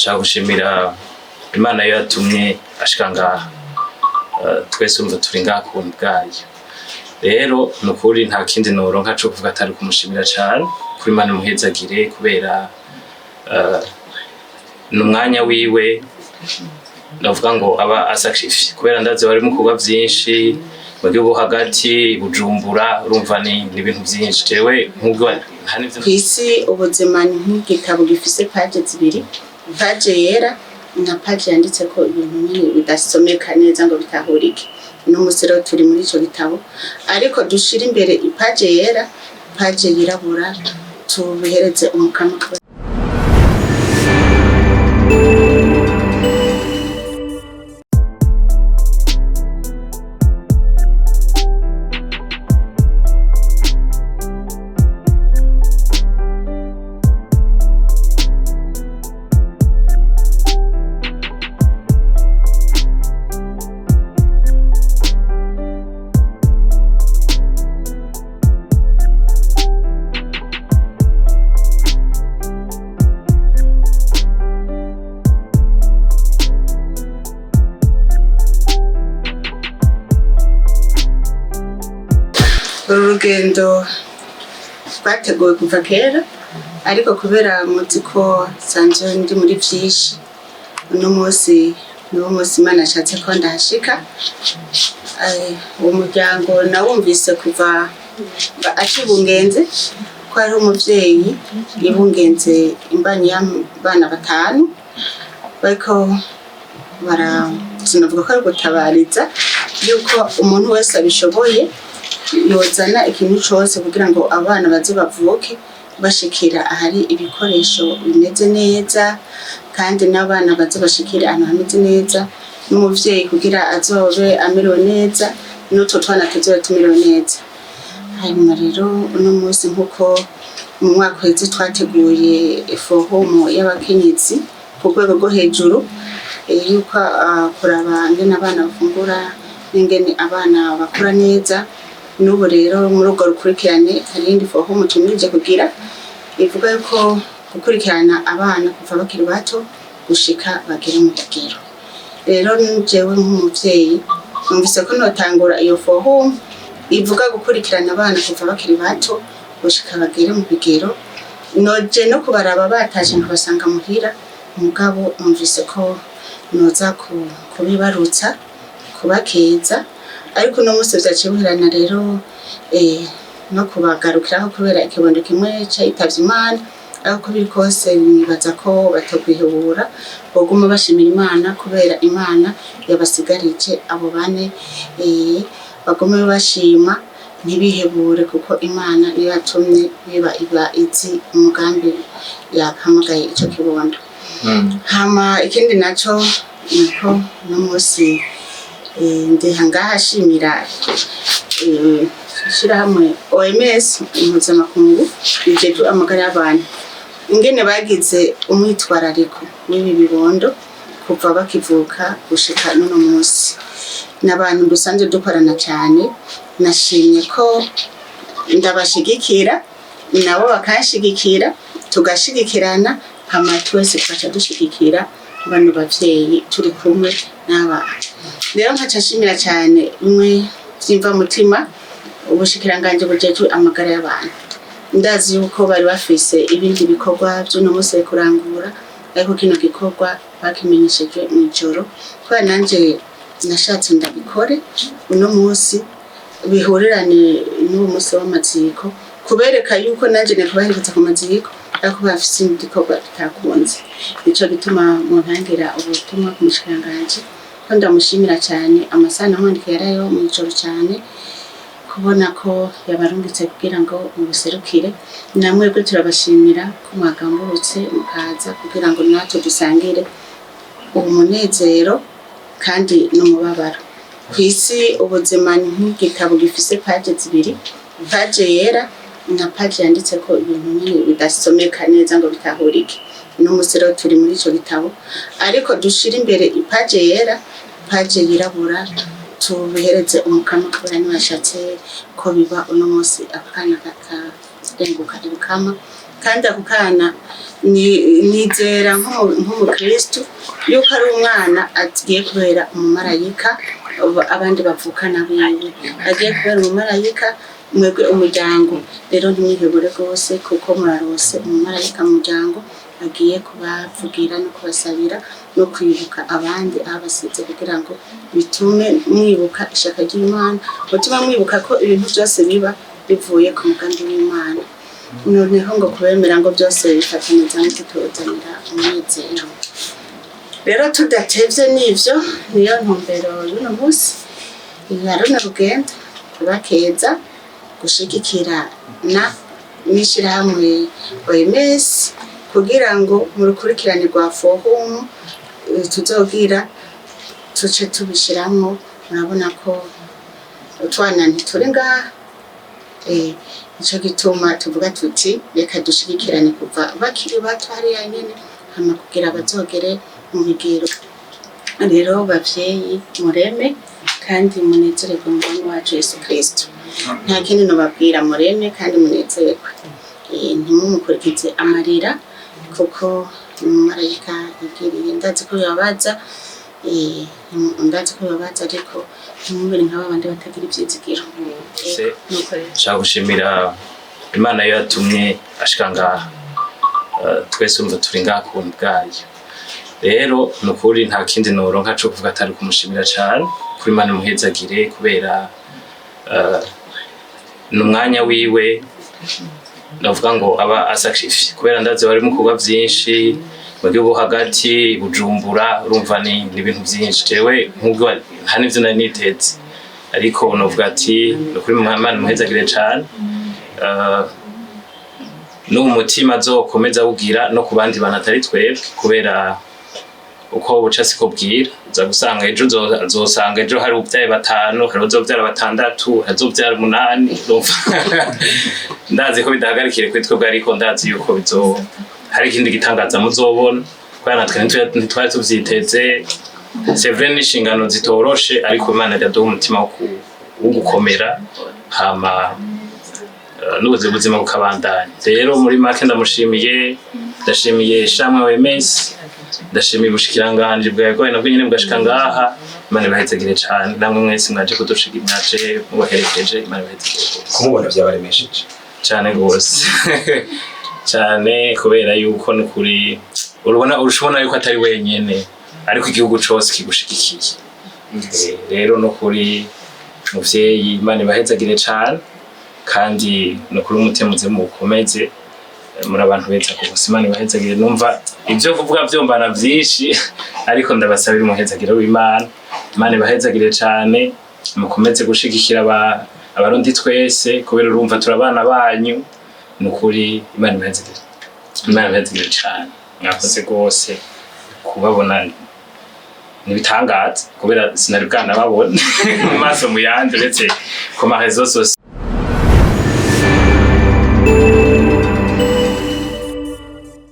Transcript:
nshaka gushimira Imana yo yatumye ashika ngaha twese urumva turi ngaha ku buntu bwayo. Rero nukuri nta kindi noronka co kuvuga atari kumushimira cane kuri Imana imuhezagire kubera n'umwanya wiwe ndavuga ngo aba asacrifice kubera ndazi bari mu kuba vyinshi mu gihugu hagati Bujumbura urumva ni ibintu vyinshi jewe nk'ubwo kwisi ubuzima ni nk'igitabo gifise page zibiri, page yera na page yanditseko ibintu nyine bidasomeka neza ngo bitahurike. N'umusero turi muri ico gitabo ariko dushira imbere ipage yera, page yirabura tubihereze umukama. Urugendo rwateguwe kuva kera ariko kubera muziko sanzwe ndi muri vyinshi uno munsi niwo munsi Imana ashatse ko ndahashika. Uwo muryango nawumvise kuva akibungenze ko ari umuvyeyi yibungenze imbanyi y'abana 5 bariko sinavuga ko ari gutabariza yuko umuntu wese abishoboye yozana ikintu cyose kugira ngo abana baze bavuke bashikira ahari ibikoresho bimeze neza kandi n'abana baze bashikira ahantu hameze neza n'umuvyeyi kugira azobe amerewe neza n'utwo twana tuzobe tumerewe neza. Hanyuma rero uno munsi nkuko mu mwaka weze twateguye forumu y'abakenyezi ku rwego rwo hejuru yuko kuraba ngene abana bafungura n'ingene abana bakura neza. N'ubu rero muri urwo rukurikirane hari indi forumu tumirije kugira ivuga yuko gukurikirana abana kuva bakiri bato gushika bagere mu kigero. Rero jewe nk'umuvyeyi numvise ko notangura iyo forumu ivuga gukurikirana abana kuva bakiri bato gushika bagere mu bigero, noje no kubaraba bataje nkabasanga muhira umugabo numvise ko noza kubibarutsa kubakeza ariko no musi vyacibuhirana rero no kubagarukiraho kubera ikibondo kimwe cayitavye Imana ariko biri kose nibaza ko batogwihebura boguma bashimira Imana kubera Imana yabasigarije abo bane bagume bashima ntibihebure kuko Imana niyo yatumye iba izi umugambi yahamagaye ico kibondo. Hama ikindi naco niko no musi ndihangaha shimira shirahamwe OMS mpuzamakungu bijeje amagara y'abantu ingene bagize umwitwarariko w'ibi bibondo kuva bakivuka gushika n'uno munsi. N'abantu dusanzwe dukorana cyane, nashimye ko ndabashigikira nabo bakashigikira tugashigikirana hama twese twaca dushigikira bano bavyeyi turi kumwe n'abana. Rero nkacashimira cyane imwe vyimva mutima ubushikiranganje bujeje amagara y'abantu. Ndazi yuko bari bafise ibindi bikorwa by'uno munsi kurangura ariko kino gikorwa bakimenyesheje mu ijoro kwa nanje nashatse ndabikore uno munsi bihurirane n'uwo munsi w'amaziko kubereka yuko nanje nekubahiriza ku maziko ariko bafise igikorwa bitakunze. Nico gituma mu ntangira ubutumwa ku mushikiranganje ko ndamushimira cyane amasana nkondike yarayo mu ijoro cyane kubona ko yabarungitse kugira ngo mubuserukire. Namwebwe turabashimira ko mwagambutse mukaza kugira ngo natwe dusangire umunezero kandi n'umubabaro. Kwisi ubuzima ni nk'igitabo gifise page zibiri, page yera na page yanditseko ibintu nyine bidasomeka neza ngo bitahurike. N'umusero turi muri ico gitabo ariko dushira imbere ipage yera, page yirabura tubihereze umukama kubera niwashatse ko biba uno munsi akana renguka ibukama kandi ako kana nizera nk'umukristo yuko ari umwana agiye kubera umumarayika abandi bavukana biwe, agiye kubera umumarayika mwebwe umuryango. Rero ntimwihebure rwose kuko murarose umumarayika mu muryango agiye kubavugira no kubasabira no kwibuka abandi abasize, kugira ngo bitume mwibuka ishaka ry'Imana, mutume mwibuka ko ibintu byose biba bivuye ku mugambi w'Imana. Noneho ngo kubemera ngo byose bifatanyiriza no kutuzanira umunezero. Rero tudatevye n'ivyo, niyo ntumbero y'uno munsi ya runo rugendo, kubakeza gushigikira n'ishirahamwe OMS kugira ngo mu rukurikirane rwa forum tuzogira tuce tubishiramwo. Murabona ko utwana ntituri ngaha, nico gituma tuvuga tuti reka dushigikirane kuva bakiri bato hariya nyene hama kugira bazogere mu bigero. Rero bavyeyi mureme kandi munezererwe mu Mwami wacu Yesu Kristo. Nta kindi nobabwira, mureme kandi munezererwe, ntimumukurikize amarira kuko umumarayika yagiriye. Ndazi ko bibabaza, ariko ntimubere nk'aba bandi batagira ivyizigiro. Nshaka gushimira Imana yo yatumye ashika ngaha, twese urumva turi ngaha ku buntu bwayo. Rero nukuri nta kindi noronka co kuvuga atari kumushimira cane kuri Imana imuhezagire, kubera n'umwanya wiwe ndavuga ngo aba asacrifice, kubera ndazi bari mu kuba vyinshi mu gihugu hagati Bujumbura, urumva ni ibintu vyinshi jewe nk'ubwo nta n'ivyo nari niteze, ariko novuga ati nukuri Imana imuhezagire cane, n'umutima azokomeza wugira no ku bandi bantu atari twebwe, kubera uko buca siko bwira. Uza gusanga ejo azosanga ejo hari ubyaye 5, hari uzovyara 6, hazovyara 8. Ndazi ko bidahagarikire kuri twebwe, ariko ndazi yuko hari ikindi gitangaza muzobona, kubera natwe ntitwari tuvyiteze. C'est vrai n'inshingano zitoroshe, ariko Imana yaduha umutima wo gukomera, hama n'ubuzima bukabandanya. Rero muri make ndamushimiye, ndashimiye ishamwe OMS, ndashimiye ubushikiranganje bwawe nabwo nyene bwashika ngaha. Imana ibahezagire cane, namwe mwese mwaje kudushigikira, mwaje mubaherekeje. Imana ibahezagire kumubona vyabaremesheje cane gose cane, kubera yuko nukuri urushobona yuko atari wenyene, ariko igihugu cose kigushigikiye. Rero nukuri muvyeyi, Imana ibahezagire cane, kandi nukuri umutima muze mukomeze, muri abantu beza kose. Imana ibahezagire. Numva ivyo kuvuga vyombana vyinshi, ariko ndabasabira umuhezagiro w'Imana. Imana ibahezagire cane, mukomeze gushigikira abarundi twese, kubera urumva turabana banyu. Nukuri Imana ibahezagire, Imana ibahezagire cane. Mwakoze gose kubabona nibitangaza, kubera sinari bwana babona mu maso mu yandi, uretse ku ma réseaux sociaux.